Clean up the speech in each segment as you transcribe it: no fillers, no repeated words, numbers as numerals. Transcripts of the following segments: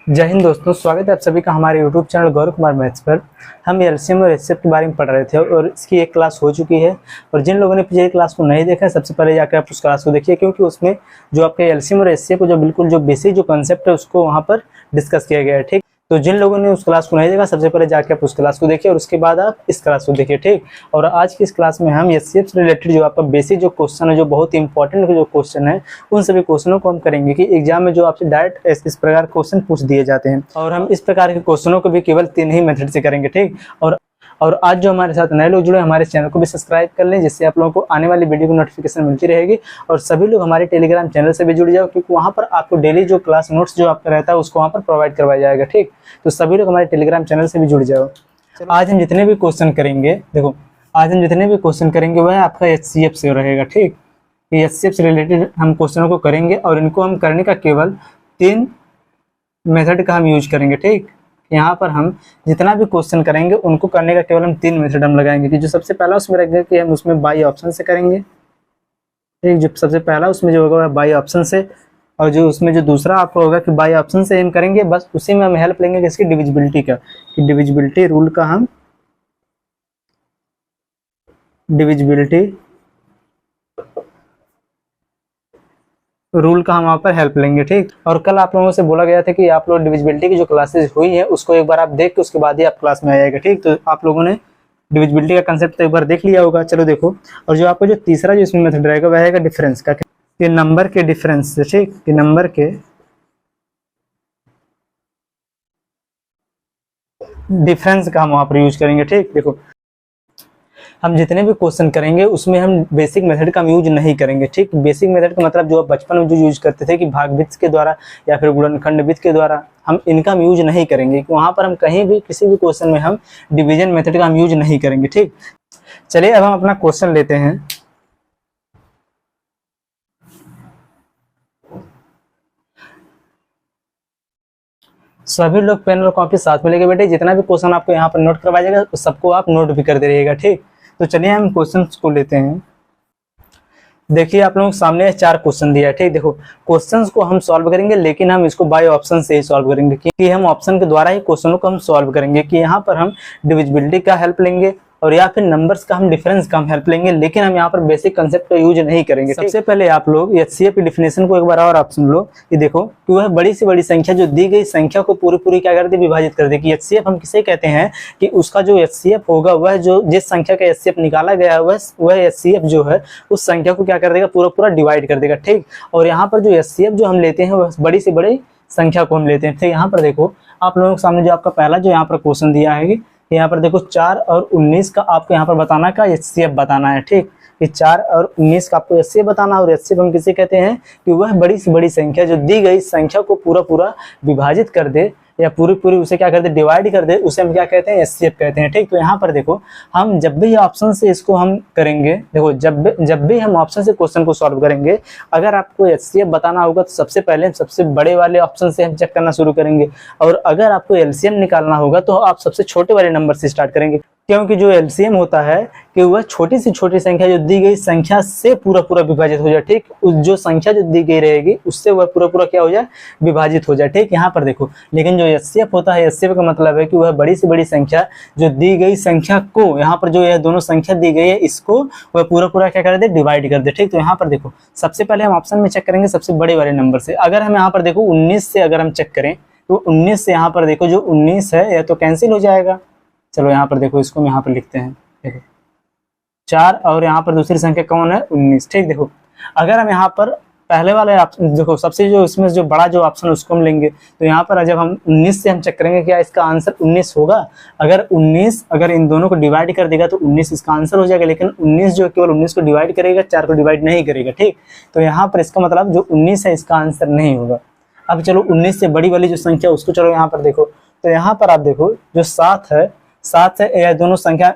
जय हिंद दोस्तों, स्वागत है आप सभी का हमारे YouTube channel Gaurav Kumar maths पर। हम एलसीएम और एचसीएफ के बारे में पढ़ रहे थे और इसकी एक क्लास हो चुकी है। और जिन लोगों ने पिछली क्लास को नहीं देखा है, सबसे पहले जाकर आप उस क्लास को देखिए, क्योंकि उसमें जो आपके एलसीएम और एचसीएफ को जो बिल्कुल जो बेसिक जो कंसेप्ट है उसको वहाँ पर डिस्कस किया गया है। ठीक, तो जिन लोगों ने उस क्लास को नहीं देखा, सबसे पहले जाके आप उस क्लास को देखिए और उसके बाद आप इस क्लास को देखिए। ठीक, और आज की इस क्लास में हम एचसीएफ से रिलेटेड जो आपका बेसिक जो क्वेश्चन है, जो बहुत ही इंपॉर्टेंट जो क्वेश्चन है, उन सभी क्वेश्चनों को हम करेंगे कि एग्जाम में जो आपसे डायरेक्ट इस प्रकार क्वेश्चन पूछ दिए जाते हैं। और हम इस प्रकार के क्वेश्चनों को भी केवल 3 ही मेथड से करेंगे। ठीक, और आज जो हमारे साथ नए लोग जुड़े, हमारे चैनल को भी सब्सक्राइब कर लें, जिससे आप लोगों को आने वाली वीडियो की नोटिफिकेशन मिलती रहेगी। और सभी लोग हमारे टेलीग्राम चैनल से भी जुड़ जाओ, क्योंकि वहाँ पर आपको डेली जो क्लास नोट्स जो आपका रहता है उसको वहाँ पर प्रोवाइड करवाया जाएगा। ठीक, तो सभी लोग हमारे टेलीग्राम चैनल से भी जुड़ जाओ। आज हम जितने भी क्वेश्चन करेंगे, देखो आज हम जितने भी क्वेश्चन करेंगे वह आपका एचसीएफ से रहेगा। ठीक, एचसीएफ से रिलेटेड हम क्वेश्चनों को करेंगे और इनको हम करने का केवल 3 मेथड का हम यूज करेंगे। ठीक, यहाँ पर हम जितना भी क्वेश्चन करेंगे उनको करने का केवल हम 3 मेथड हम लगाएंगे कि जो सबसे पहला उसमें रखेंगे कि हम उसमें बाई ऑप्शन से करेंगे। ठीक, जो सबसे पहला उसमें जो होगा वह बाई ऑप्शन से, और जो उसमें जो दूसरा आपको होगा कि बाई ऑप्शन से हम करेंगे। बस उसी में हम हेल्प लेंगे किसकी, डिविजिबिलिटी का, कि डिविजिबिलिटी रूल का हम वहाँ पर हेल्प लेंगे। ठीक, और कल आप लोगों से बोला गया था कि आप लोग डिविजिबिलिटी की जो क्लासेस हुई है उसको एक बार आप देख के उसके बाद ही आप क्लास में आइएगा। ठीक, तो आप लोगों ने डिविजिबिलिटी का कंसेप्ट तो एक बार देख लिया होगा। चलो देखो, और जो आपको जो तीसरा जो इसमें मेथड रहेगा वह रहेगा डिफरेंस का, कि नंबर के डिफरेंस से। ठीक, कि नंबर के डिफरेंस का हम वहाँ पर यूज करेंगे। ठीक, देखो हम जितने भी क्वेश्चन करेंगे उसमें हम बेसिक मेथड का हम यूज नहीं करेंगे। ठीक, बेसिक मेथड का मतलब जो आप बचपन में जो यूज करते थे कि भागवित के द्वारा या फिर गुणनखंडवित के द्वारा, हम इनका हम यूज नहीं करेंगे। वहाँ पर हम कहीं भी किसी भी क्वेश्चन में हम डिवीजन मेथड का हम यूज नहीं करेंगे। ठीक, चलिए अब हम अपना क्वेश्चन लेते हैं। सभी लोग पेन और कॉपी साथ में लेके बैठे, जितना भी क्वेश्चन आपको यहाँ पर नोट करवाया जाएगा उस सबको आप नोट भी करते रहिएगा। ठीक, तो चलिए हम क्वेश्चंस को लेते हैं। देखिए आप लोगों के सामने 4 क्वेश्चन दिया है। ठीक, देखो क्वेश्चंस को हम सॉल्व करेंगे, लेकिन हम इसको बाय ऑप्शन से ही सॉल्व करेंगे, क्योंकि हम ऑप्शन के द्वारा ही क्वेश्चनों को हम सॉल्व करेंगे। कि यहाँ पर हम डिविजिबिलिटी का हेल्प लेंगे और या फिर नंबर्स का हम डिफरेंस का हम हेल्प लेंगे, लेकिन हम यहाँ पर बेसिक कंसेप्ट का यूज नहीं करेंगे। सबसे पहले आप लोग एचसीएफ की डिफिनेशन को एक बार और आप सुन लो कि देखो कि वह बड़ी से बड़ी संख्या जो दी गई संख्या को पूरी क्या कर दे, विभाजित कर दे। कि एचसीएफ हम किसे कहते हैं कि उसका जो एचसीएफ होगा वह जो जिस संख्या का एचसीएफ निकाला गया है वह एचसीएफ जो है उस संख्या को क्या कर देगा, पूरा डिवाइड कर देगा। ठीक, और यहाँ पर जो एचसीएफ जो हम लेते हैं वह बड़ी से बड़ी संख्या को हम लेते हैं। ठीक, यहाँ पर देखो आप लोगों के सामने जो आपका पहला जो यहाँ पर क्वेश्चन दिया है, यहाँ पर देखो 4 और 19 का आपको यहाँ पर बताना का एचसीएफ बताना है। ठीक, कि 4 और 19 का आपको एचसीएफ बताना है। और एचसीएफ हम किसे कहते हैं कि वह बड़ी से बड़ी संख्या जो दी गई संख्या को पूरा विभाजित कर दे या पूरी उसे क्या कर दे, डिवाइड कर दे, उसे हम क्या कहते हैं, एचसीएफ कहते हैं। ठीक, तो यहाँ पर देखो हम जब भी ऑप्शन से इसको हम करेंगे, देखो जब भी हम ऑप्शन से क्वेश्चन को सॉल्व करेंगे, अगर आपको एचसीएफ बताना होगा तो सबसे पहले सबसे बड़े वाले ऑप्शन से हम चेक करना शुरू करेंगे, और अगर आपको एलसीएम निकालना होगा तो आप सबसे छोटे वाले नंबर से स्टार्ट करेंगे। क्योंकि जो एलसीएम होता है कि वह छोटी से छोटी संख्या जो दी गई संख्या से पूरा विभाजित हो जाए। ठीक, जो संख्या जो दी गई रहेगी उससे वह पूरा क्या हो जाए, विभाजित हो जाए। ठीक, यहाँ पर देखो, लेकिन जो एचसीएफ होता है, एचसीएफ का मतलब है कि वह बड़ी से बड़ी संख्या जो दी गई संख्या को, यहाँ पर जो यह दोनों संख्या दी गई है इसको वह पूरा क्या कर दे, डिवाइड कर दे। ठीक, तो यहाँ पर देखो सबसे पहले हम ऑप्शन में चेक करेंगे सबसे बड़े वाले नंबर से। अगर हम यहाँ पर देखो 19 से अगर हम चेक करें तो 19 से यहाँ पर देखो जो 19 है यह तो कैंसिल हो जाएगा। चलो यहाँ पर देखो इसको हम यहाँ पर लिखते हैं, देखो 4 और यहाँ पर दूसरी संख्या कौन है, 19। ठीक, देखो अगर हम यहाँ पर पहले वाले ऑप्शन देखो सबसे जो इसमें जो बड़ा जो ऑप्शन उसको हम लेंगे, तो यहाँ पर जब हम 19 से हम चेक करेंगे क्या इसका आंसर 19 होगा। अगर 19 अगर इन दोनों को डिवाइड कर देगा तो 19 इसका आंसर हो जाएगा, लेकिन 19 जो केवल 19 को डिवाइड करेगा, 4 को डिवाइड नहीं करेगा। ठीक, तो यहाँ पर इसका मतलब जो 19 है इसका आंसर नहीं होगा। अब चलो 19 से बड़ी वाली जो संख्या उसको चलो यहाँ पर देखो, तो यहाँ पर आप देखो जो 7 है, 7 से यह दोनों संख्या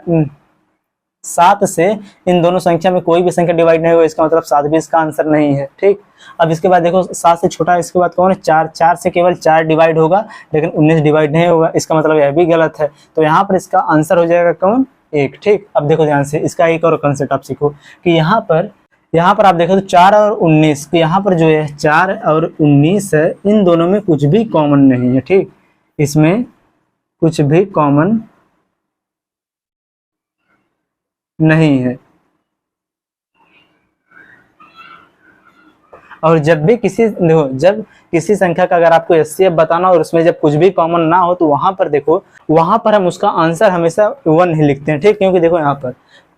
7 से इन दोनों संख्या में कोई भी संख्या डिवाइड नहीं होगा, इसका मतलब 7 भी इसका आंसर नहीं है। ठीक, अब इसके बाद देखो 7 से छोटा इसके बाद कौन है, 4, 4 से केवल 4 डिवाइड होगा लेकिन 19 डिवाइड नहीं होगा, इसका मतलब यह भी गलत है। तो यहाँ पर इसका आंसर हो जाएगा कौन, 1। ठीक, अब देखो ध्यान से इसका एक और कंसेप्ट आप सीखो कि यहाँ पर यहाँ पर आप देखो तो 4 और 19, तो यहाँ पर जो है 4 और 19 है, इन दोनों में कुछ भी कॉमन नहीं है, ठीक, इसमें कुछ भी कॉमन नहीं है। और जब भी किसी देखो, जब किसी संख्या का अगर आपको एचसीएफ बताना और उसमें जब कुछ भी कॉमन ना हो तो वहां पर देखो, वहां पर हम उसका आंसर हमेशा 1 ही लिखते हैं, ठीक, क्योंकि देखो यहाँ पर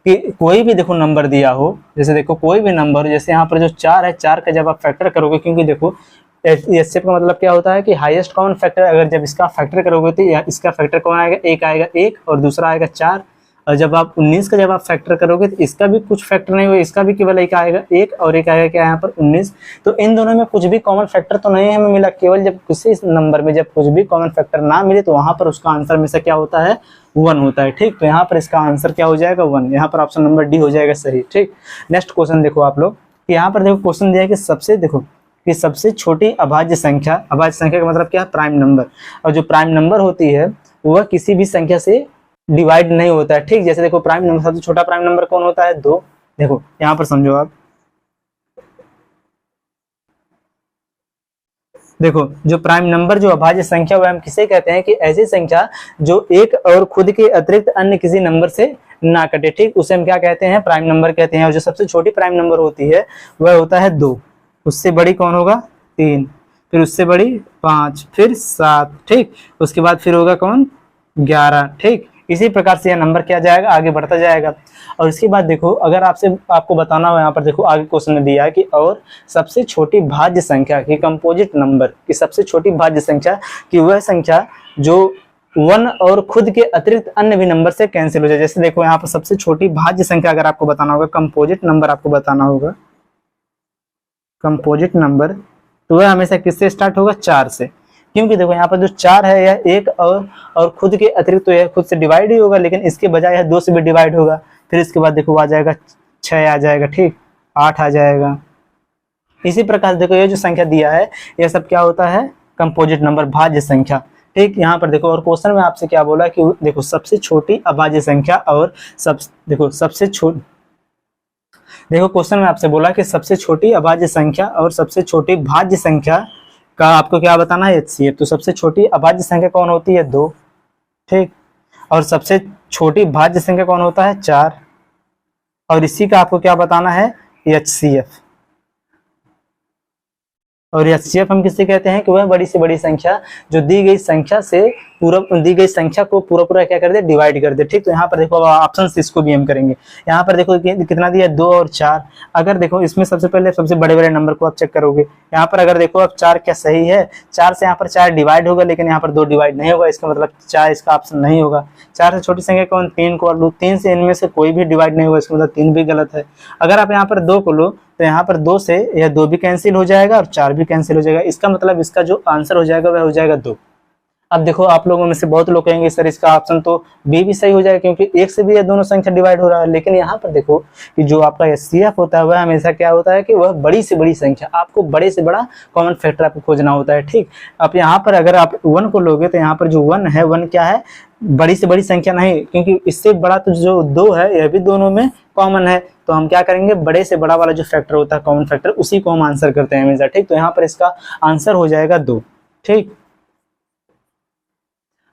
कि कोई भी देखो नंबर दिया हो, जैसे देखो कोई भी नंबर, जैसे यहाँ पर जो 4 है, 4 का जब आप फैक्टर करोगे, क्योंकि देखो एचसीएफ का मतलब क्या होता है कि हाईएस्ट कॉमन फैक्टर, अगर जब इसका फैक्टर करोगे तो इसका फैक्टर कौन आएगा, एक आएगा, एक, और दूसरा आएगा 4, और जब आप 19 का जब आप फैक्टर करोगे तो इसका भी कुछ फैक्टर नहीं होगा, इसका भी केवल एक आएगा, एक, और एक आएगा क्या यहाँ पर 19। तो इन दोनों में कुछ भी कॉमन फैक्टर तो नहीं हमें मिला, केवल जब किसी नंबर में जब कुछ भी कॉमन फैक्टर ना मिले तो वहां पर उसका आंसर में से क्या होता है, 1 होता है, ठीक। तो यहाँ पर इसका आंसर क्या हो जाएगा, 1, यहाँ पर ऑप्शन नंबर डी हो जाएगा सही, ठीक। नेक्स्ट क्वेश्चन देखो आप लोग, यहाँ पर देखो क्वेश्चन दिया है कि सबसे छोटी अभाज्य संख्या, अभाज्य संख्या का मतलब क्या है, प्राइम नंबर, और जो प्राइम नंबर होती है वह किसी भी संख्या से डिवाइड नहीं होता है, ठीक। जैसे देखो प्राइम नंबर, सबसे छोटा प्राइम नंबर कौन होता है, 2। देखो यहाँ पर समझो आप, देखो जो प्राइम नंबर, जो अभाज्य संख्या, वह हम किसे कहते हैं कि ऐसी संख्या जो एक और खुद के अतिरिक्त अन्य किसी नंबर से ना कटे, ठीक, उसे हम क्या कहते हैं, प्राइम नंबर कहते हैं। और जो सबसे छोटी प्राइम नंबर होती है वह होता है 2, उससे बड़ी कौन होगा, 3, फिर उससे बड़ी 5, फिर 7, ठीक, उसके बाद फिर होगा कौन, 11, ठीक। इसी प्रकार से यह नंबर क्या जाएगा, आगे बढ़ता जाएगा। और इसके बाद देखो, अगर आपको बताना हो, यहाँ पर देखो आगे क्वेश्चन में दिया है कि और सबसे छोटी भाज्य संख्या की कंपोजिट नंबर की सबसे छोटी भाज्य संख्या की वह संख्या जो 1 और खुद के अतिरिक्त अन्य भी नंबर से कैंसिल हो जाए। जैसे देखो यहाँ पर सबसे छोटी भाज्य संख्या अगर आपको बताना होगा, कंपोजिट नंबर आपको बताना होगा, कंपोजिट नंबर, तो वह हमेशा किससे स्टार्ट होगा, 4 से, क्योंकि देखो यहाँ पर जो 4 है यह एक और खुद के अतिरिक्त तो यह खुद से डिवाइड ही होगा, लेकिन इसके बजाय यह 2 से भी डिवाइड होगा। फिर इसके बाद देखो आ जाएगा 6 आ जाएगा, ठीक, 8 आ जाएगा। इसी प्रकार देखो ये जो संख्या दिया है यह सब क्या होता है, कंपोजिट नंबर, भाज्य संख्या, ठीक। यहाँ पर देखो और क्वेश्चन में आपसे क्या बोला कि देखो सबसे छोटी अभाज्य संख्या और देखो क्वेश्चन में आपसे बोला कि सबसे छोटी अभाज्य संख्या और सबसे छोटी भाज्य संख्या का आपको क्या बताना है, एचसीएफ। तो सबसे छोटी अभाज्य संख्या कौन होती है, 2, ठीक, और सबसे छोटी भाज्य संख्या कौन होता है, 4, और इसी का आपको क्या बताना है, एचसीएफ। और एचसीएफ हम किससे कहते हैं कि वह बड़ी से बड़ी संख्या जो दी गई संख्या को पूरा क्या कर दे, डिवाइड कर दे, ठीक। तो यहाँ पर देखो ऑप्शन इसको भी हम करेंगे। यहाँ पर देखो कितना दिया, 2 और 4। अगर देखो इसमें सबसे पहले सबसे बड़े नंबर को आप चेक करोगे, यहाँ पर अगर देखो अब 4 क्या सही है, 4 से यहाँ पर 4 डिवाइड होगा, लेकिन यहाँ पर 2 डिवाइड नहीं होगा, इसका मतलब 4 इसका ऑप्शन नहीं होगा। 4 से छोटी संख्या कौन, 3 को लो, 3 से इनमें से कोई भी डिवाइड नहीं होगा, इसका मतलब 3 भी गलत है। अगर आप यहाँ पर 2 को लो तो यहाँ पर 2 से यह 2 भी कैंसिल हो जाएगा और 4 भी कैंसिल हो जाएगा, इसका मतलब इसका जो आंसर हो जाएगा वह हो जाएगा 2। अब देखो आप लोगों में से बहुत लोग कहेंगे सर इसका ऑप्शन तो बी भी सही हो जाएगा, क्योंकि 1 से भी यह दोनों संख्या डिवाइड हो रहा है। लेकिन यहाँ पर देखो कि जो आपका एचसीएफ होता है वह हमेशा क्या होता है कि वह बड़ी से बड़ी संख्या, आपको बड़े से बड़ा कॉमन फैक्टर आपको खोजना होता है, ठीक। अब यहाँ पर अगर आप 1 को लोगे तो यहाँ पर जो 1 है, 1 क्या है, बड़ी से बड़ी संख्या नहीं, क्योंकि इससे बड़ा तो जो 2 है यह भी दोनों में कॉमन है। तो हम क्या करेंगे, बड़े से बड़ा वाला जो फैक्टर होता है, कॉमन फैक्टर, उसी को हम आंसर करते हैं हमेशा, ठीक। तो यहाँ पर इसका आंसर हो जाएगा 2, ठीक।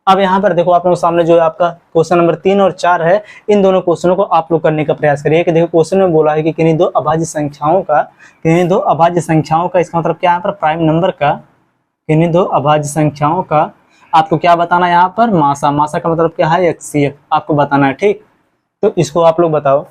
अब यहाँ पर देखो आप लोगों के सामने जो आपका क्वेश्चन नंबर 3 और 4 है, इन दोनों क्वेश्चनों को आप लोग करने का प्रयास करिए। कि देखो क्वेश्चन में बोला है कि किन्हीं दो अभाज्य संख्याओं का इसका मतलब क्या है, यहाँ पर प्राइम नंबर का, किन्हीं दो अभाज्य संख्याओं का आपको क्या बताना है, यहाँ पर मासा का मतलब क्या है, एचसीएफ आपको बताना है, ठीक। तो इसको आप लोग बताओ।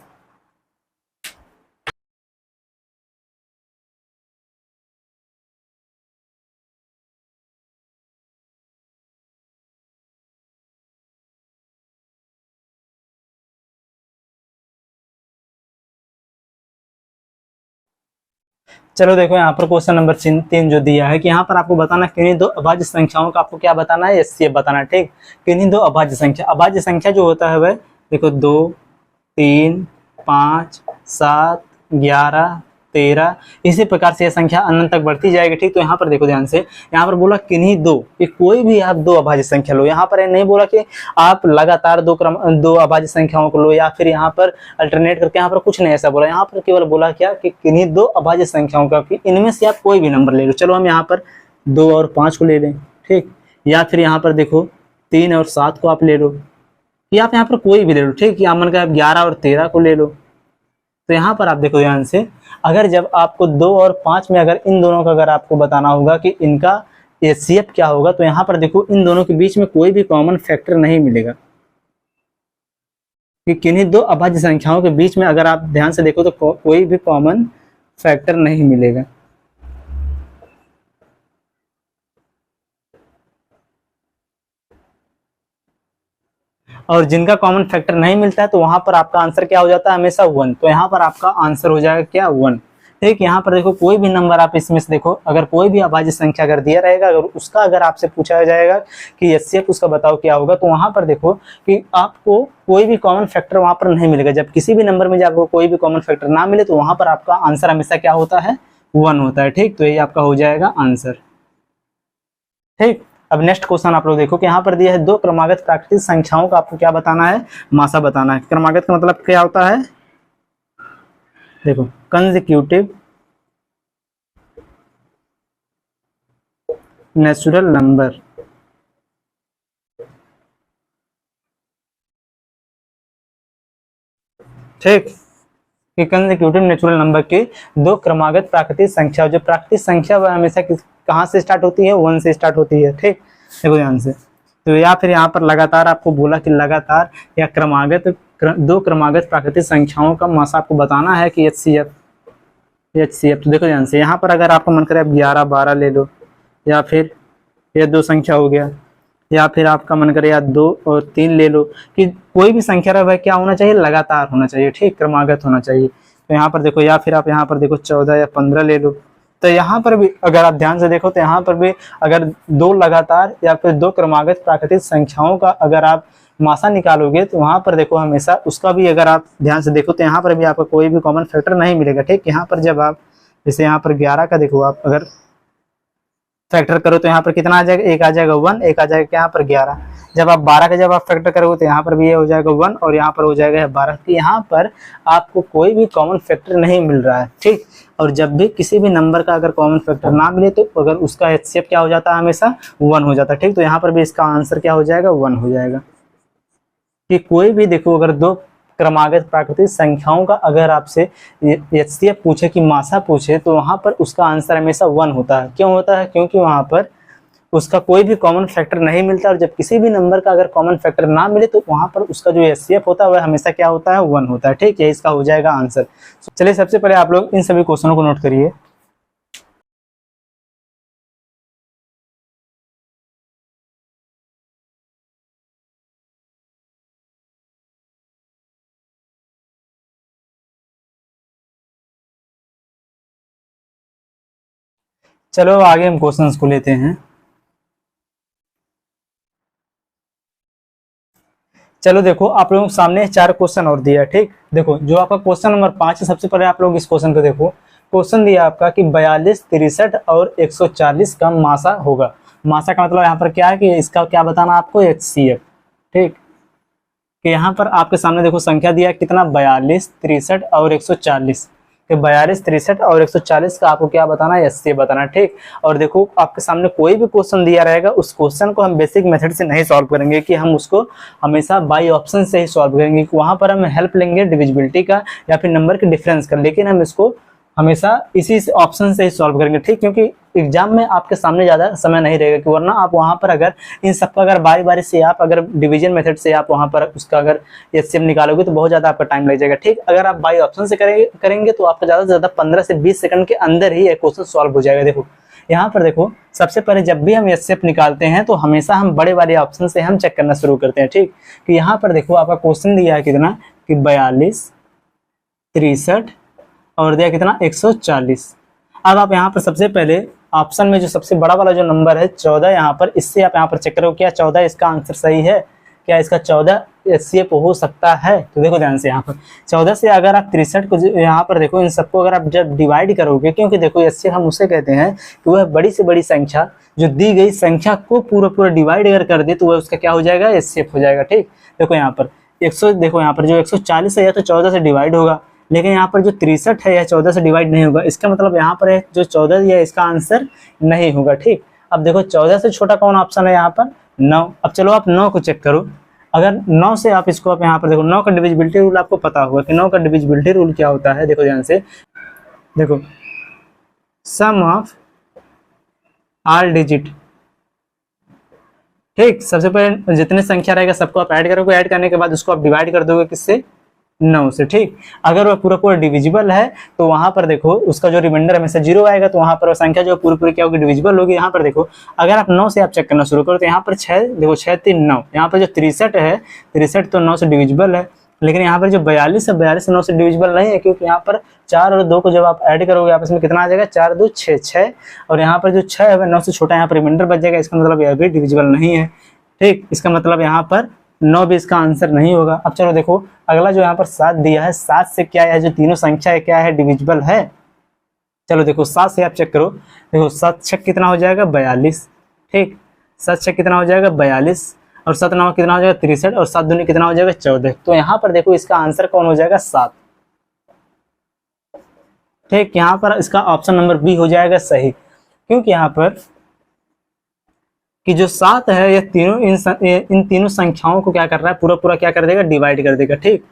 चलो देखो यहाँ पर क्वेश्चन नंबर 3 जो दिया है कि यहाँ पर आपको बताना है किन्हीं दो अभाज्य संख्याओं का आपको क्या बताना है, एचसीएफ बताना है, ठीक। किन्हीं दो अभाज्य संख्या जो होता है वह देखो 2, 3, 5, 7, 11, 13, इसी प्रकार से यह संख्या अनंत तक बढ़ती जाएगी। ठीक, तो यहाँ पर देखो ध्यान से, यहाँ पर बोला किन्हीं दो, कि कोई भी आप दो अभाज्य संख्या लो। यहाँ पर नहीं बोला कि आप लगातार दो अभाज्य संख्याओं को लो, या फिर यहाँ पर अल्टरनेट करके, यहाँ पर कुछ नहीं ऐसा बोला। यहाँ पर केवल बोला क्या कि किन्हीं दो अभाज्य संख्याओं का, कि इनमें से आप कोई भी नंबर ले लो। चलो हम यहाँ पर 2 और 5 को ले लें। ठीक, या फिर यहाँ पर देखो 3 और 7 को आप ले लो, या आप यहाँ पर कोई भी ले लो। ठीक, या मन का 11 और 13 को ले लो। तो यहाँ पर आप देखो ध्यान से, अगर जब आपको 2 और 5 में अगर इन दोनों का अगर आपको बताना होगा कि इनका HCF क्या होगा, तो यहाँ पर देखो इन दोनों के बीच में कोई भी कॉमन फैक्टर नहीं मिलेगा। कि किन्हीं दो अभाज्य संख्याओं के बीच में अगर आप ध्यान से देखो तो कोई भी कॉमन फैक्टर नहीं मिलेगा। और जिनका कॉमन फैक्टर नहीं मिलता है तो वहां पर आपका आंसर क्या हो जाता है, हमेशा 1। तो यहाँ पर आपका आंसर हो जाएगा क्या, 1। ठीक, यहाँ पर देखो कोई भी नंबर आप इसमें से देखो, अगर कोई भी अभाज्य संख्या अगर दिया रहेगा, अगर उसका अगर आपसे पूछा जाएगा कि HCF उसका बताओ क्या होगा, तो वहां पर देखो कि आपको कोई भी कॉमन फैक्टर वहां पर नहीं मिलेगा। जब किसी भी नंबर में जब आपको कोई भी कॉमन फैक्टर ना मिले तो वहां पर आपका आंसर हमेशा क्या होता है, 1 होता है। ठीक, तो ये आपका हो जाएगा आंसर। ठीक, अब नेक्स्ट क्वेश्चन आप लोग देखो कि यहाँ पर दिया है दो क्रमागत प्राकृतिक संख्याओं का आपको क्या बताना है, मासा बताना है। क्रमागत का मतलब क्या होता है, देखो कंसेक्यूटिव नेचुरल नंबर। ठीक, कि कंसेक्यूटिव नेचुरल नंबर के दो क्रमागत प्राकृतिक संख्या, जो प्राकृतिक संख्या वह हमेशा कहाँ से स्टार्ट होती है, 1 से स्टार्ट होती है। ठीक, देखो ध्यान से, तो या फिर यहाँ पर लगातार आपको बोला कि लगातार या क्रमागत दो क्रमागत प्राकृतिक संख्याओं का मासा आपको बताना है कि HCF। तो देखो ध्यान से, यहाँ पर अगर आपका मन करे आप 11, 12 ले लो, या फिर ये 2 संख्या हो गया, या फिर आपका मन करे या 2 और 3 ले लो, कि कोई भी संख्या रहा वह क्या होना चाहिए, लगातार होना चाहिए। ठीक, क्रमागत होना चाहिए। तो यहाँ पर देखो, या फिर आप यहाँ पर देखो 14 या 15 ले लो। तो यहाँ पर भी अगर आप ध्यान से देखो तो यहाँ पर भी अगर 2 लगातार या फिर 2 क्रमागत प्राकृतिक संख्याओं का अगर आप मासा निकालोगे तो वहां पर देखो हमेशा उसका भी अगर आप ध्यान से देखो तो यहाँ पर भी आपको कोई भी कॉमन फैक्टर नहीं मिलेगा। ठीक, यहाँ पर जब आप जैसे यहाँ पर 11 का देखो आप अगर फैक्टर करो तो यहाँ पर कितना आ जाएगा, 1 आ जाएगा 1, 1 आ जाएगा यहाँ पर 11। जब आप 12 का जब आप फैक्टर करोगे तो यहाँ पर भी ये हो जाएगा 1 और यहाँ पर हो जाएगा 12। तो यहाँ पर आपको कोई भी कॉमन फैक्टर नहीं मिल रहा है। ठीक, और जब भी किसी भी नंबर का अगर कॉमन फैक्टर ना मिले तो अगर उसका HCF क्या हो जाता है, हमेशा 1 हो जाता है। ठीक, तो यहाँ पर भी इसका आंसर क्या हो जाएगा, 1 हो जाएगा। कि कोई भी देखो अगर 2 क्रमागत प्राकृतिक संख्याओं का अगर आपसे HCF पूछे कि मासा पूछे तो वहां पर उसका आंसर हमेशा 1 होता है। क्यों होता है, क्योंकि वहां पर उसका कोई भी कॉमन फैक्टर नहीं मिलता, और जब किसी भी नंबर का अगर कॉमन फैक्टर ना मिले तो वहां पर उसका जो HCF होता है वह हमेशा क्या होता है, 1 होता है। ठीक, ये इसका हो जाएगा आंसर। चलिए सबसे पहले आप लोग इन सभी क्वेश्चनों को नोट करिए। चलो आगे हम क्वेश्चंस को लेते हैं। चलो देखो आप लोगों के सामने 4 क्वेश्चन और दिया है। ठीक, देखो जो आपका क्वेश्चन नंबर 5 है, सबसे पहले आप लोग इस क्वेश्चन को देखो। क्वेश्चन दिया आपका कि 42, 63 और 140 का मासा होगा। मासा का मतलब यहाँ पर क्या है कि इसका क्या बताना आपको, HCF। ठीक, कि यहाँ पर आपके सामने देखो संख्या दिया है कितना, 42, 63 और 140। 42, 63 और 140 का आपको क्या बताना है, HCF बताना है। ठीक, और देखो आपके सामने कोई भी क्वेश्चन दिया रहेगा उस क्वेश्चन को हम बेसिक मेथड से नहीं सॉल्व करेंगे, कि हम उसको हमेशा बाई ऑप्शन से ही सॉल्व करेंगे। वहां पर हम हेल्प लेंगे डिविजिबिलिटी का या फिर नंबर के डिफरेंस का, लेकिन हम इसको हमेशा इसी ऑप्शन से ही सॉल्व करेंगे। ठीक, क्योंकि एग्जाम में आपके सामने ज्यादा समय नहीं रहेगा, कि वरना आप वहां पर अगर इन सबका अगर बारी बारी से आप अगर डिवीजन मेथड से आप वहां पर उसका अगर HCF निकालोगे तो बहुत ज्यादा आपका टाइम लग जाएगा। ठीक, अगर आप बाई ऑप्शन से करेंगे तो आपका ज्यादा से ज्यादा 15 से 20 सेकंड के अंदर ही एक क्वेश्चन सॉल्व हो जाएगा। देखो यहाँ पर देखो, सबसे पहले जब भी हम HCF निकालते हैं तो हमेशा हम बड़े वाले ऑप्शन से हम चेक करना शुरू करते हैं। ठीक, कि यहाँ पर देखो आपका क्वेश्चन दिया है कितना, कि 42, 63 और दिया कितना, 140। अब आप यहाँ पर सबसे पहले ऑप्शन में जो सबसे बड़ा वाला जो नंबर है 14, यहाँ पर इससे आप यहाँ पर चेक करो क्या 14 इसका आंसर सही है, क्या इसका 14 एचसीएफ हो सकता है? तो देखो ध्यान से यहाँ पर 14 से अगर आप 63 को यहाँ पर देखो, इन सबको अगर आप जब डिवाइड करोगे, क्योंकि देखो एचसीएफ हम उसे कहते हैं कि वह बड़ी से बड़ी संख्या जो दी गई संख्या को पूरा डिवाइड अगर कर दे तो वह उसका क्या हो जाएगा, एचसीएफ हो जाएगा। ठीक, देखो यहाँ पर 100, देखो यहाँ पर जो 140 है यह तो 14 से डिवाइड होगा, लेकिन यहाँ पर जो 63 है यह 14 से डिवाइड नहीं होगा। इसका मतलब यहाँ पर है जो 14 दिया इसका आंसर नहीं होगा। ठीक, अब देखो 14 से छोटा कौन ऑप्शन है यहाँ पर, 9। अब चलो आप 9 को चेक करो, अगर 9 से आप इसको आप यहाँ पर देखो 9 का डिविजिबिलिटी रूल आपको पता होगा कि 9 का डिविजिबिलिटी रूल क्या होता है। देखो ध्यान से, देखो सम ऑफ ऑल डिजिट। ठीक, सबसे पहले जितनी संख्या रहेगा सबको आप ऐड करोगे, ऐड करने के बाद उसको आप डिवाइड कर दोगे किससे, 9 से। ठीक, अगर वह पूरा डिविजिबल है तो वहां पर देखो उसका जो रिमाइंडर हमेशा 0 आएगा, तो वहां पर वो संख्या जो पूरी क्या होगी, डिविजिबल होगी। यहाँ पर देखो अगर आप 9 से आप चेक करना शुरू करो तो यहाँ पर 6, देखो 6 3 9, यहाँ पर जो 63 है 63 तो 9 से डिविजिबल है, लेकिन यहाँ पर जो 42 है 42 9 से डिविजिबल नहीं है, क्योंकि यहाँ पर 4 और 2 को जब आप ऐड करोगे आपस में कितना आ जाएगा, 4 2 6 6, और यहाँ पर जो 6 है वह 9 से छोटा यहाँ पर रिमाइंडर बच जाएगा, इसका मतलब यह भी डिविजिबल नहीं है। ठीक, इसका मतलब यहाँ पर 9 भी इसका आंसर नहीं होगा। अब चलो देखो अगला जो यहाँ पर 7 दिया है, 7 से क्या है, जो तीनों संख्या है क्या है, डिविजिबल है। चलो देखो 7 से आप चेक करो, देखो 7 6 कितना हो जाएगा, 42। ठीक, 7 6 कितना हो जाएगा, 42, और 7 9 कितना हो जाएगा, 63, और 7 दूनी कितना हो जाएगा, 14। तो यहाँ पर देखो इसका आंसर कौन हो जाएगा, 7। ठीक, यहाँ पर इसका ऑप्शन नंबर बी हो जाएगा सही, क्योंकि यहाँ पर कि जो 7 है ये तीनों इन तीनों संख्याओं को क्या कर रहा है, पूरा क्या कर देगा, डिवाइड कर देगा। ठीक,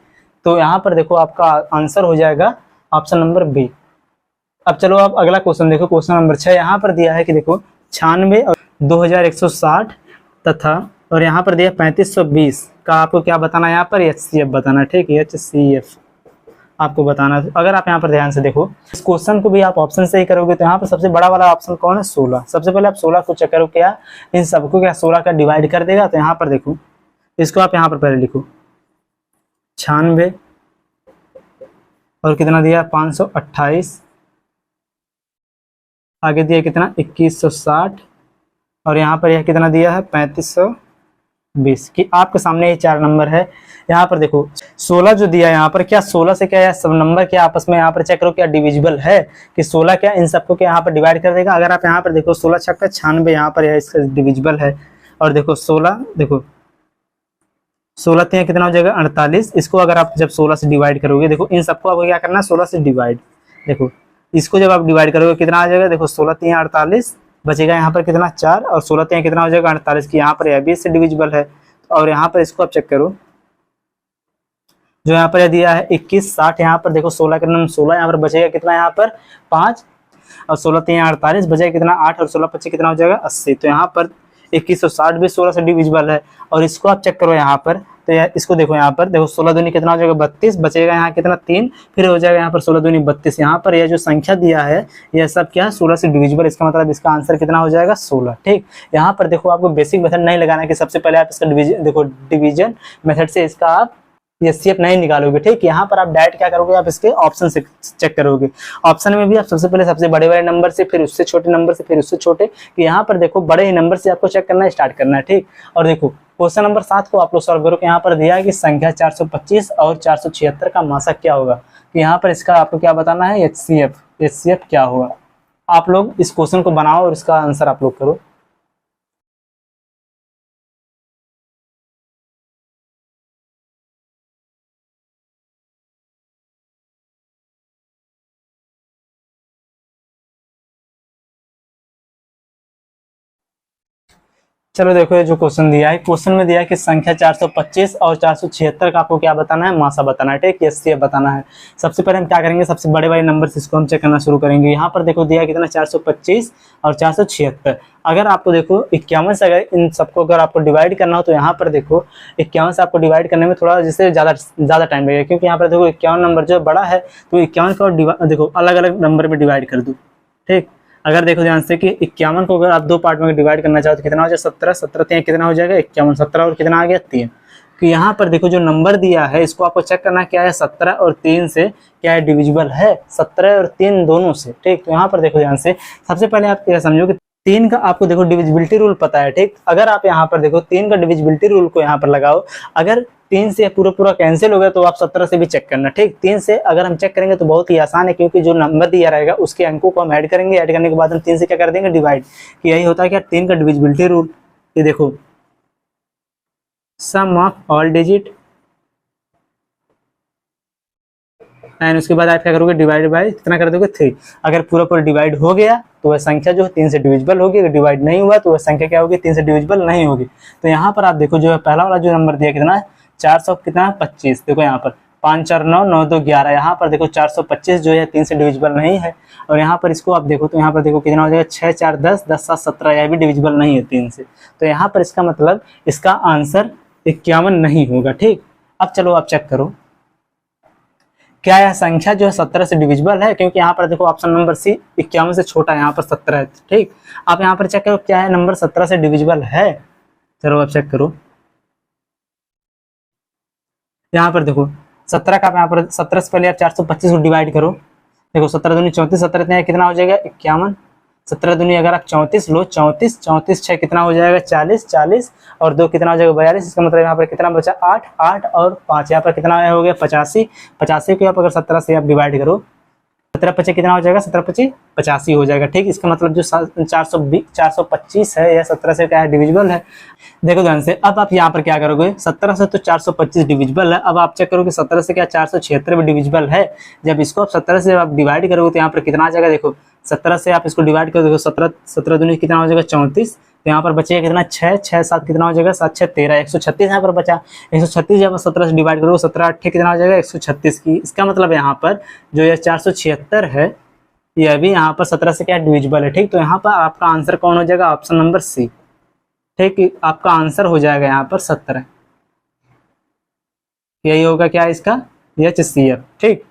तो यहाँ पर देखो आपका आंसर हो जाएगा ऑप्शन नंबर बी। अब चलो आप अगला क्वेश्चन देखो, क्वेश्चन नंबर 6। यहाँ पर दिया है कि देखो 96 और 2160 तथा, और यहाँ पर दिया 3520 का आपको क्या बताना है, यहाँ पर एचसीएफ बताना। ठीक है, एचसीएफ आपको बताना है। अगर आप यहाँ पर ध्यान से देखो इस क्वेश्चन को भी आप ऑप्शन से ही करोगे तो यहाँ पर सबसे बड़ा वाला ऑप्शन कौन है, 16। सबसे पहले आप 16 को चेक करो, क्या इन सबको क्या 16 का डिवाइड कर देगा। तो यहाँ पर देखो इसको आप यहाँ पर पहले लिखो 96 और कितना दिया 528, आगे दिया कितना 2160, और यहाँ पर यह कितना दिया है 3520। कि आपके सामने ये 4 नंबर है। यहाँ पर देखो 16 जो दिया है यहाँ पर, क्या 16 से क्या है सब नंबर क्या आपस में यहाँ पर चेक करो क्या डिविजिबल है, कि 16 क्या इन सबको क्या यहाँ पर डिवाइड कर देगा। अगर आप यहाँ पर देखो 16 छक्का 96 यहाँ पर इसका डिविजिबल है, और देखो 16 देखो 16 3 कितना हो जाएगा 48। इसको अगर आप जब 16 से डिवाइड करोगे, देखो इन सबको आपको क्या करना है 16 से डिवाइड, देखो इसको जब आप डिवाइड करोगे कितना आ जाएगा, देखो 16 3 48, बचेगा यहाँ पर कितना 4, और 16 3 कितना हो जाएगा 48, की यहाँ पर यह भी इससे डिविजिबल है। और यहाँ पर इसको आप चेक करो, जो यहाँ पर दिया है 2160, यहाँ पर देखो 16 के नंबर 16, यहाँ पर बचेगा कितना यहाँ पर 5, और 16 3 48, बचेगा कितना 8, और 16 25 कितना हो जाएगा 80। तो यहाँ पर 2160 भी 16 से डिविजिबल है। और इसको आप चेक करो यहाँ पर, तो इसको देखो यहाँ पर देखो 16 दूनी कितना हो जाएगा 32, बचेगा यहाँ कितना 3, फिर हो जाएगा यहाँ पर 16 दूनी 32। यहाँ पर यह जो संख्या दिया है यह सब क्या है 16 से डिविजिबल, इसका मतलब इसका आंसर कितना हो जाएगा 16। ठीक, यहाँ पर देखो आपको बेसिक मेथड नहीं लगाना है कि सबसे पहले आप इसका डिवीजन मेथड से इसका आप एचसीएफ नहीं निकालोगे। ठीक, यहाँ पर आप डायरेक्ट क्या करोगे, आप इसके ऑप्शन से चेक करोगे। ऑप्शन में भी आप सबसे पहले सबसे बड़े नंबर से, फिर उससे छोटे नंबर से, फिर उससे छोटे, कि यहाँ पर देखो बड़े ही नंबर से आपको चेक करना स्टार्ट करना है। ठीक, और देखो क्वेश्चन नंबर 7 को आप लोग सॉल्व करो। यहाँ पर दिया है कि संख्या 425 और 476 का मासक क्या होगा, कि यहाँ पर इसका आपको क्या बताना है, एचसीएफ क्या होगा। आप लोग इस क्वेश्चन को बनाओ और इसका आंसर आप लोग करो। चलो देखो ये जो क्वेश्चन दिया है, क्वेश्चन में दिया है कि संख्या 425 और 476 का आपको क्या बताना है, मासा बताना है। ठीक, एचसीएफ बताना है। सबसे पहले हम क्या करेंगे, सबसे बड़े नंबर से इसको हम चेक करना शुरू करेंगे। यहाँ पर देखो दिया है कितना 425 और 476। अगर आपको देखो 51 से अगर इन सबको अगर आपको डिवाइड करना हो तो यहाँ पर देखो 51 से आपको डिवाइड करने में थोड़ा जैसे ज़्यादा टाइम लगेगा, क्योंकि यहाँ पर देखो 51 नंबर जो बड़ा है तो 51 को देखो अलग अलग नंबर में डिवाइड कर दो। ठीक, अगर देखो ध्यान से कि 51 को अगर आप 2 पार्ट में डिवाइड करना चाहो तो कितना हो जाएगा 17, 17 3 कितना हो जाएगा 51, 17 और कितना आ गया 3। कि यहाँ पर देखो जो नंबर दिया है इसको आपको चेक करना क्या है, 17 और 3 से क्या है डिविजिबल है, 17 और 3 दोनों से। ठीक, तो यहाँ पर देखो ध्यान से सबसे पहले आप यह समझो कि 3 का आपको देखो डिविजिबिलिटी रूल पता है। ठीक, अगर आप यहाँ पर देखो 3 का डिविजिबिलिटी रूल को यहाँ पर लगाओ, अगर 3 से पूरा पूरा कैंसिल हो गया तो आप 17 से भी चेक करना, ठीक। 3 से अगर हम चेक करेंगे तो बहुत ही आसान है, क्योंकि जो नंबर दिया रहेगा उसके अंकों को हम ऐड करेंगे, ऐड करने के बाद हम 3 से क्या कर देंगे, डिवाइड। यही होता है क्या, 3 का डिविजिबिलिटी रूल। ये देखो, सम ऑफ ऑल डिजिट एंड उसके बाद आप क्या करोगे, डिवाइड बाय कितना कर दोगे, 3। अगर पूरा पूरा डिवाइड हो गया तो वह संख्या जो है 3 से डिविजिबल होगी, अगर डिवाइड नहीं हुआ तो वह संख्या क्या होगी, 3 से डिविजिबल नहीं होगी। तो यहाँ पर आप देखो जो है पहला वाला जो नंबर दिया कितना है, 400 कितना 25। देखो यहाँ पर 5 4 9 9 2 11, यहाँ पर देखो 425 जो है 3 से डिविजिबल नहीं है। और यहाँ पर इसको आप देखो तो यहाँ पर देखो कितना हो जाएगा, 6 4 10 10 7 17, यह भी डिविजिबल नहीं है 3 से। तो यहाँ पर इसका मतलब इसका आंसर 51 नहीं होगा, ठीक। अब चलो आप चेक करो क्या यह संख्या जो है 17 से डिविजिबल है, क्योंकि यहाँ पर देखो ऑप्शन नंबर सी 51 से छोटा है, यहाँ पर 17 है, ठीक। आप यहाँ पर चेक करो क्या है, नंबर 17 से डिविजिबल है। चलो आप चेक करो, यहाँ पर देखो 17 का, यहाँ पर 17 से पहले आप 425 को डिवाइड करो। देखो 17 दूनी 34, 17 कितना हो जाएगा 51। 17 दूनी अगर आप 34 लो, 34 34 6 कितना हो जाएगा 40, 40 और 2 कितना हो जाएगा 42। इसका मतलब यहाँ पर कितना बचा 8, 8 और 5 यहाँ पर कितना हो गया 85। 85 को आप अगर 17 से आप डिवाइड करो, 17 पचे कितना हो जाएगा, 17 पचे 85 हो जाएगा, ठीक। इसका मतलब जो 425 है यह 17 से क्या है, डिविजिबल है। देखो ध्यान से, अब आप यहाँ पर क्या करोगे, 17 से तो 425 डिविजिबल है, अब आप चेक करोगे 17 से क्या 476 भी डिविजिबल है। जब इसको आप 17 से आप डिवाइड करोगे तो यहाँ पर कितना आ जाएगा, देखो 17 से आप इसको डिवाइड करो, देखो 17 दूनी कितना हो जाएगा 34। तो यहाँ पर बचेगा कितना 6 6 7 कितना हो जाएगा 7 6 13, 136 यहाँ पर बचा। 136 जब 17 से डिवाइड करो, 17 8 कितना हो जाएगा 136 की। इसका मतलब यहाँ पर जो यह 476 है यह भी यहाँ पर 17 से क्या डिविजिबल है, ठीक। तो यहाँ पर आपका आंसर कौन हो जाएगा, ऑप्शन नंबर सी, ठीक। आपका आंसर हो जाएगा यहाँ पर 17, यही होगा क्या इसका, HCF, ठीक।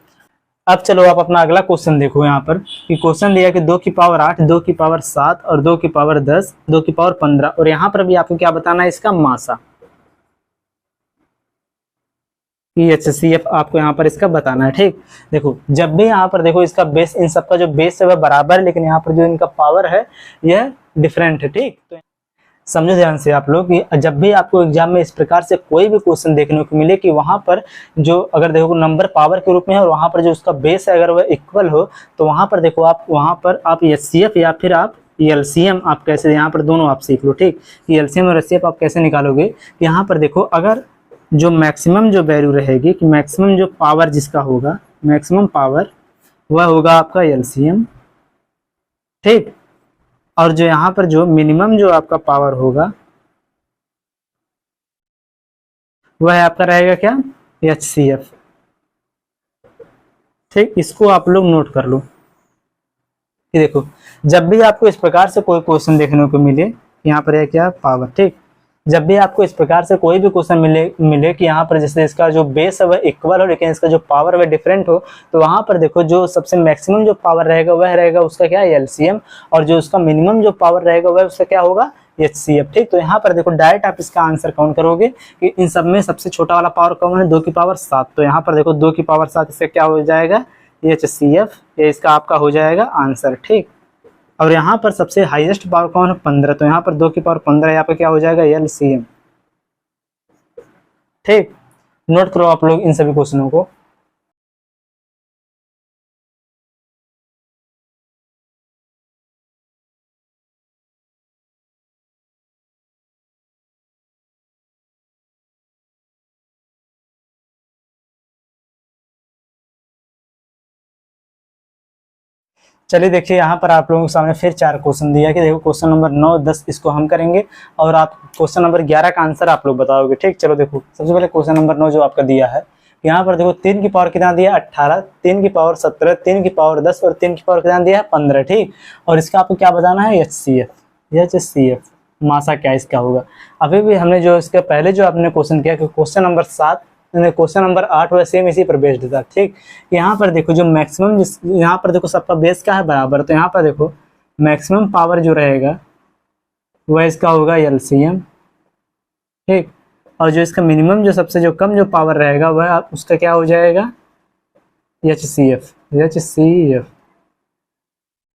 अब चलो आप अपना अगला क्वेश्चन देखो, यहाँ पर कि क्वेश्चन दिया कि 2 की पावर 8, 2 की पावर 7 और 2 की पावर 10, 2 की पावर 15, और यहाँ पर भी आपको क्या बताना है, इसका मासा। HCF आपको यहाँ पर इसका बताना है, ठीक। देखो जब भी यहाँ पर देखो इसका बेस, इन सबका जो बेस है वह बराबर है, लेकिन यहाँ पर जो इनका पावर है यह डिफरेंट है, ठीक। तो समझो ध्यान से आप लोग कि जब भी आपको एग्जाम में इस प्रकार से कोई भी क्वेश्चन देखने को मिले कि वहां पर जो अगर देखो नंबर पावर के रूप में है और वहां पर जो उसका बेस है अगर वह इक्वल हो, तो वहां पर देखो आप वहां पर आप HCF या फिर आप LCM आप कैसे, यहाँ पर दोनों आप सीख लो, ठीक। LCM और HCF आप कैसे निकालोगे, यहाँ पर देखो अगर जो मैक्सिमम जो वैल्यू रहेगी कि मैक्सिमम जो पावर जिसका होगा, मैक्सिमम पावर वह होगा आपका LCM, ठीक। और जो यहाँ पर जो मिनिमम जो आपका पावर होगा वह आपका रहेगा क्या, HCF, ठीक। इसको आप लोग नोट कर लो कि देखो जब भी आपको इस प्रकार से कोई क्वेश्चन देखने को मिले, यहाँ पर है क्या पावर, ठीक। जब भी आपको इस प्रकार से कोई भी क्वेश्चन मिले कि यहाँ पर जैसे इसका जो बेस है वह इक्वल हो लेकिन इसका जो पावर वह डिफरेंट हो, तो वहां पर देखो जो सबसे मैक्सिमम जो पावर रहेगा वह रहेगा उसका क्या है LCM, और जो उसका मिनिमम जो पावर रहेगा वह उसका क्या होगा HCF, ठीक। तो यहाँ पर देखो डायरेक्ट आप इसका आंसर काउंट करोगे कि इन सब में सबसे छोटा वाला पावर कौन है, 2 की पावर 7। तो यहाँ पर देखो 2 की पावर 7 इसका क्या हो जाएगा, HCF, ये इसका आपका हो जाएगा आंसर, ठीक। और यहाँ पर सबसे हाईएस्ट पावर कौन है, 15। तो यहाँ पर 2 की पावर 15 यहाँ पर क्या हो जाएगा LCM, ठीक। नोट करो आप लोग इन सभी क्वेश्चनों को। चलिए देखिए यहाँ पर आप लोगों के सामने फिर 4 क्वेश्चन दिया कि देखो क्वेश्चन नंबर 9 10 इसको हम करेंगे और आप क्वेश्चन नंबर 11 का आंसर आप लोग बताओगे, ठीक। चलो देखो सबसे पहले क्वेश्चन नंबर 9 जो आपका दिया है, यहाँ पर देखो 3 की पावर कितना दिया 18, 3 की पावर 17, 3 की पावर 10 और 3 की पावर कितना दिया है 15, ठीक। और इसका आपको क्या बताना है, HCF, मासा क्या इसका होगा। अभी भी हमने जो इसके पहले जो आपने क्वेश्चन किया कि क्वेश्चन नंबर 7 क्वेश्चन नंबर 8 वह सेम इसी पर बेस्ड था, ठीक। यहाँ पर देखो जो मैक्सिमम यहाँ पर देखो सबका बेस का है बराबर, तो यहाँ पर देखो मैक्सिमम पावर जो रहेगा वह इसका होगा LCM, ठीक। और जो इसका मिनिमम जो सबसे जो कम जो पावर रहेगा वह उसका क्या हो जाएगा HCF,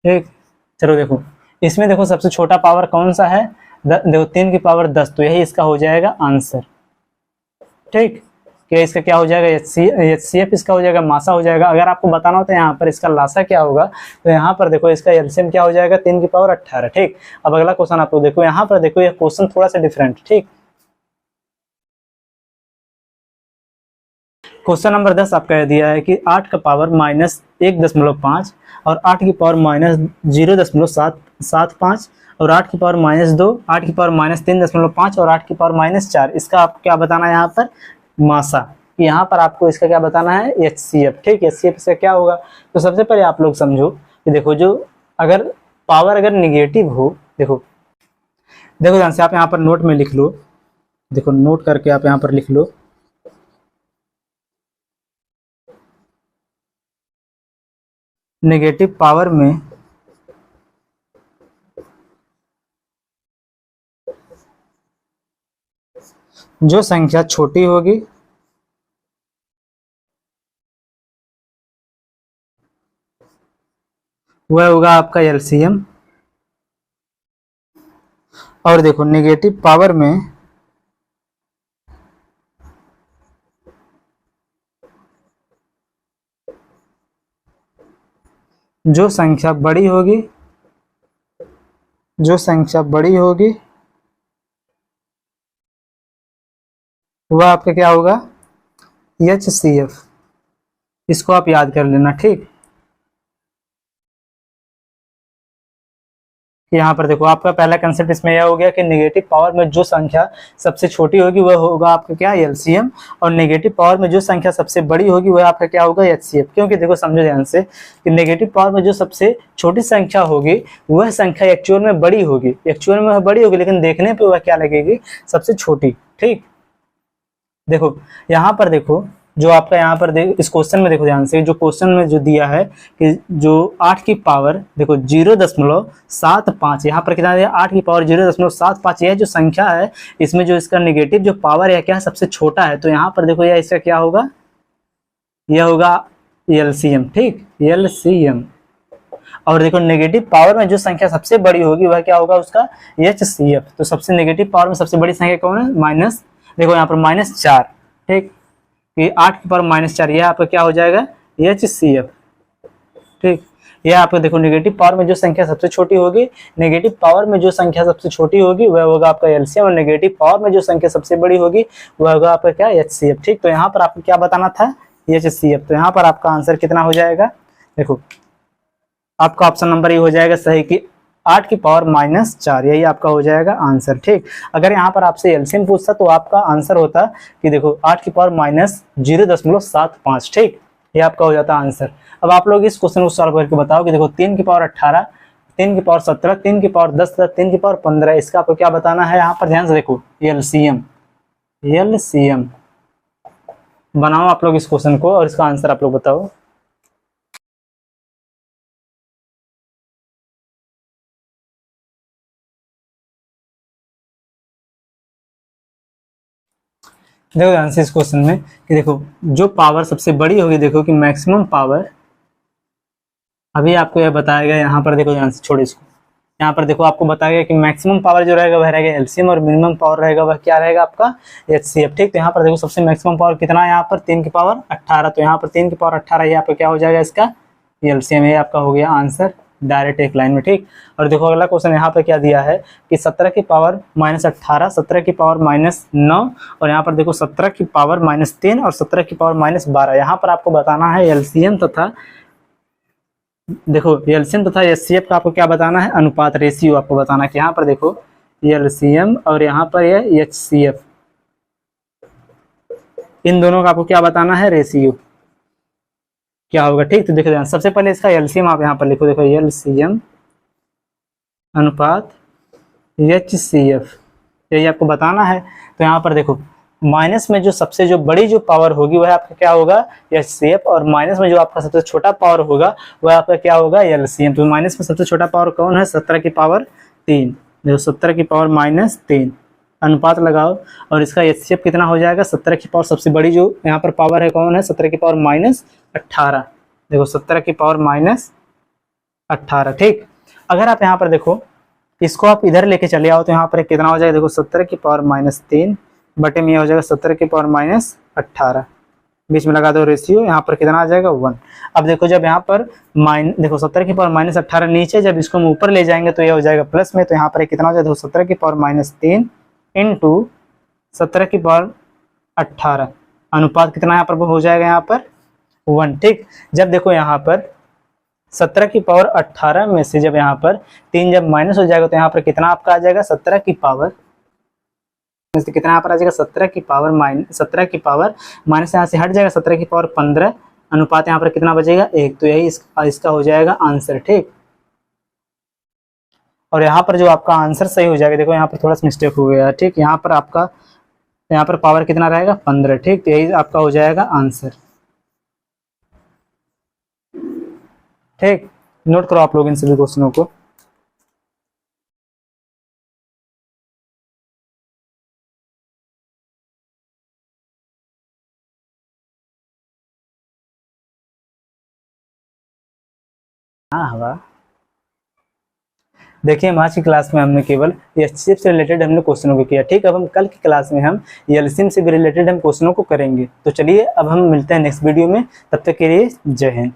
ठीक। चलो देखो इसमें देखो सबसे छोटा पावर कौन सा है, देखो 3 की पावर 10, तो यही इसका हो जाएगा आंसर, ठीक। कि इसका क्या हो जाएगा, HCF इसका हो जाएगा, मासा हो जाएगा। अगर आपको बताना हो तो यहाँ पर इसका लासा क्या होगा, तो यहाँ पर देखो इसका एलसीएम क्या हो जाएगा, 3 की पावर 18। ठीक, अब अगला क्वेश्चन आप लोग देखो, यहाँ पर देखो ये क्वेश्चन थोड़ा सा डिफरेंट। ठीक, क्वेश्चन नंबर 10 आपका दिया है कि 8 का पावर -1.5 और 8 की पावर -0.775 और 8 की पावर -2, 8 की पावर -3.5 और 8 की पावर -4, इसका आपको क्या बताना है यहाँ पर, मासा। यहाँ पर आपको इसका क्या बताना है, HCF। ठीक, HCF इसका क्या होगा, तो सबसे पहले आप लोग समझो कि देखो जो अगर पावर अगर निगेटिव हो, देखो ध्यान से आप यहाँ पर नोट में लिख लो, देखो नोट करके आप यहाँ पर लिख लो, नेगेटिव पावर में जो संख्या छोटी होगी वह होगा आपका एलसीएम। और देखो नेगेटिव पावर में जो संख्या बड़ी होगी, वह आपका क्या होगा, HCF। इसको आप याद कर लेना। ठीक, यहाँ पर देखो आपका पहला कंसेप्ट इसमें यह हो गया कि नेगेटिव पावर में जो संख्या सबसे छोटी होगी वह होगा आपका क्या, एलसीएम, और नेगेटिव पावर में जो संख्या सबसे बड़ी होगी वह आपका क्या होगा, HCF। क्योंकि देखो समझो ध्यान से कि नेगेटिव पावर में जो सबसे छोटी संख्या होगी वह संख्या एक्चुअल में बड़ी होगी, लेकिन देखने पर वह क्या लगेगी, सबसे छोटी। ठीक, देखो यहाँ पर देखो जो आपका यहाँ पर इस क्वेश्चन में देखो ध्यान से, जो क्वेश्चन में जो दिया है कि जो 8 की पावर देखो 0.75, यहाँ पर कितना दिया, 8 की पावर 0.75, यह जो संख्या है इसमें जो इसका नेगेटिव जो पावर है क्या सबसे छोटा है, तो यहाँ पर देखो यह इसका क्या होगा, यह होगा एलसीएम। ठीक, एलसीएम। और देखो नेगेटिव पावर में जो संख्या सबसे बड़ी होगी वह क्या होगा, उसका HCF। तो सबसे नेगेटिव पावर में सबसे बड़ी संख्या कौन है, माइनस, देखो यहाँ पर -4। ठीक, कि 8 की पावर -4, यह आपका क्या हो जाएगा, HCF। ठीक, यह आपको देखो नेगेटिव पावर में जो संख्या सबसे छोटी होगी, वह होगा आपका एलसीएम, और नेगेटिव पावर में जो संख्या सबसे बड़ी होगी वह होगा आपका क्या, HCF। ठीक, तो यहाँ पर आपको क्या बताना था, HCF। तो यहाँ पर आपका आंसर कितना हो जाएगा, देखो आपका ऑप्शन नंबर ये हो जाएगा सही कि 8 की पावर -4, यही आपका हो जाएगा आंसर। ठीक, अगर यहाँ पर आपसे एलसीएम पूछता तो आपका आंसर होता कि देखो 8 की पावर -0.75। ठीक, ये आपका हो जाता आंसर। अब आप लोग इस क्वेश्चन को सॉल्व करके बताओ कि देखो 3 की पावर 18, 3 की पावर 17, 3 की पावर 10, 3 की पावर 15, इसका आपको क्या बताना है। यहाँ पर ध्यान से देखो एलसीएम बनाओ आप लोग इस क्वेश्चन को और इसका आंसर आप लोग बताओ। देखो ध्यान से इस क्वेश्चन में कि देखो जो पावर सबसे बड़ी होगी, देखो कि मैक्सिमम पावर, अभी आपको यह बताया गया, यहाँ पर देखो ध्यान से, छोड़ो इसको, यहाँ पर देखो आपको बताया गया कि मैक्सिमम पावर जो रहेगा वह रहेगा एलसीएम, और मिनिमम पावर रहेगा वह क्या रहेगा आपका HCF। ठीक, तो यहाँ पर देखो सबसे मैक्सिमम पावर कितना है, यहाँ पर 3 की पावर 18, तो यहाँ पर 3 की पावर 18 ये आपका क्या हो जाएगा, इसका एलसीएम। ये आपका हो गया आंसर डायरेक्ट एक लाइन में। ठीक, और देखो अगला क्वेश्चन यहाँ पर क्या दिया है कि 17 की पावर -18, 17 की पावर -9, और यहाँ पर देखो 17 की पावर -3 और 17 की पावर -12। यहाँ पर आपको बताना है एलसीएम तथा देखो एलसीएम तथा HCF का आपको क्या बताना है, अनुपात, रेशियो आपको बताना है कि यहाँ पर देखो एलसीएम और यहाँ पर ये HCF, इन दोनों का आपको क्या बताना है, रेशियो क्या होगा। ठीक, तो देखो सबसे पहले इसका एलसीएम आप यहाँ पर लिखो, देखो एलसीएम अनुपात HCF, यही आपको बताना है। तो यहाँ पर देखो माइनस में जो सबसे जो बड़ी जो पावर होगी वह आपका क्या होगा, HCF, और माइनस में जो आपका सबसे छोटा पावर होगा वह आपका क्या होगा, एलसीएम। तो माइनस में सबसे छोटा पावर कौन है, 17 की पावर 3, देखो 17 की पावर -3, अनुपात लगाओ, और इसका HCF कितना हो जाएगा, 17 की पावर सबसे बड़ी जो यहाँ पर पावर है कौन है, 17 की पावर -18, देखो 17 की पावर -18। ठीक, अगर आप यहाँ पर देखो इसको आप इधर लेके चले आओ तो यहाँ पर कितना हो जाएगा, देखो 17 की पावर -3 बटे में हो जाएगा 17 की पावर 18, बीच में लगा दो रेशियो, यहाँ पर कितना आ जाएगा 1। अब देखो जब यहाँ पर देखो 17 की पावर माइनस 18 नीचे, जब इसको हम ऊपर ले जाएंगे तो यह हो जाएगा प्लस में, तो यहाँ पर कितना हो जाएगा 17 की पावर माइनस 3 इंटू 17 की पावर 18, अनुपात कितना यहाँ पर हो जाएगा यहाँ पर 1। ठीक, जब देखो यहाँ पर 17 की पावर 18 में से जब यहाँ पर 3 जब माइनस हो जाएगा तो यहाँ पर कितना आपका आ जाएगा 17 की पावर में से कितना यहाँ पर आ जाएगा 17 की पावर माइनस यहाँ से हट जाएगा 17 की पावर 15, अनुपात यहाँ पर कितना बचेगा 1। तो यही इसका हो जाएगा आंसर। ठीक, और यहाँ पर जो आपका आंसर सही हो जाएगा, देखो यहाँ पर थोड़ा सा मिस्टेक हो गया। ठीक, यहाँ पर आपका यहाँ पर पावर कितना रहेगा 15। ठीक, तो यही आपका हो जाएगा आंसर। ठीक, नोट करो आप लोग इन सभी क्वेश्चनों को। हाँ हवा, देखिए हम आज की क्लास में हमने केवल एचसीएफ से रिलेटेड हमने क्वेश्चनों को किया। ठीक, अब हम कल की क्लास में हम एलसीएम से भी रिलेटेड हम क्वेश्चनों को करेंगे। तो चलिए अब हम मिलते हैं नेक्स्ट वीडियो में, तब तक के लिए जय हिंद।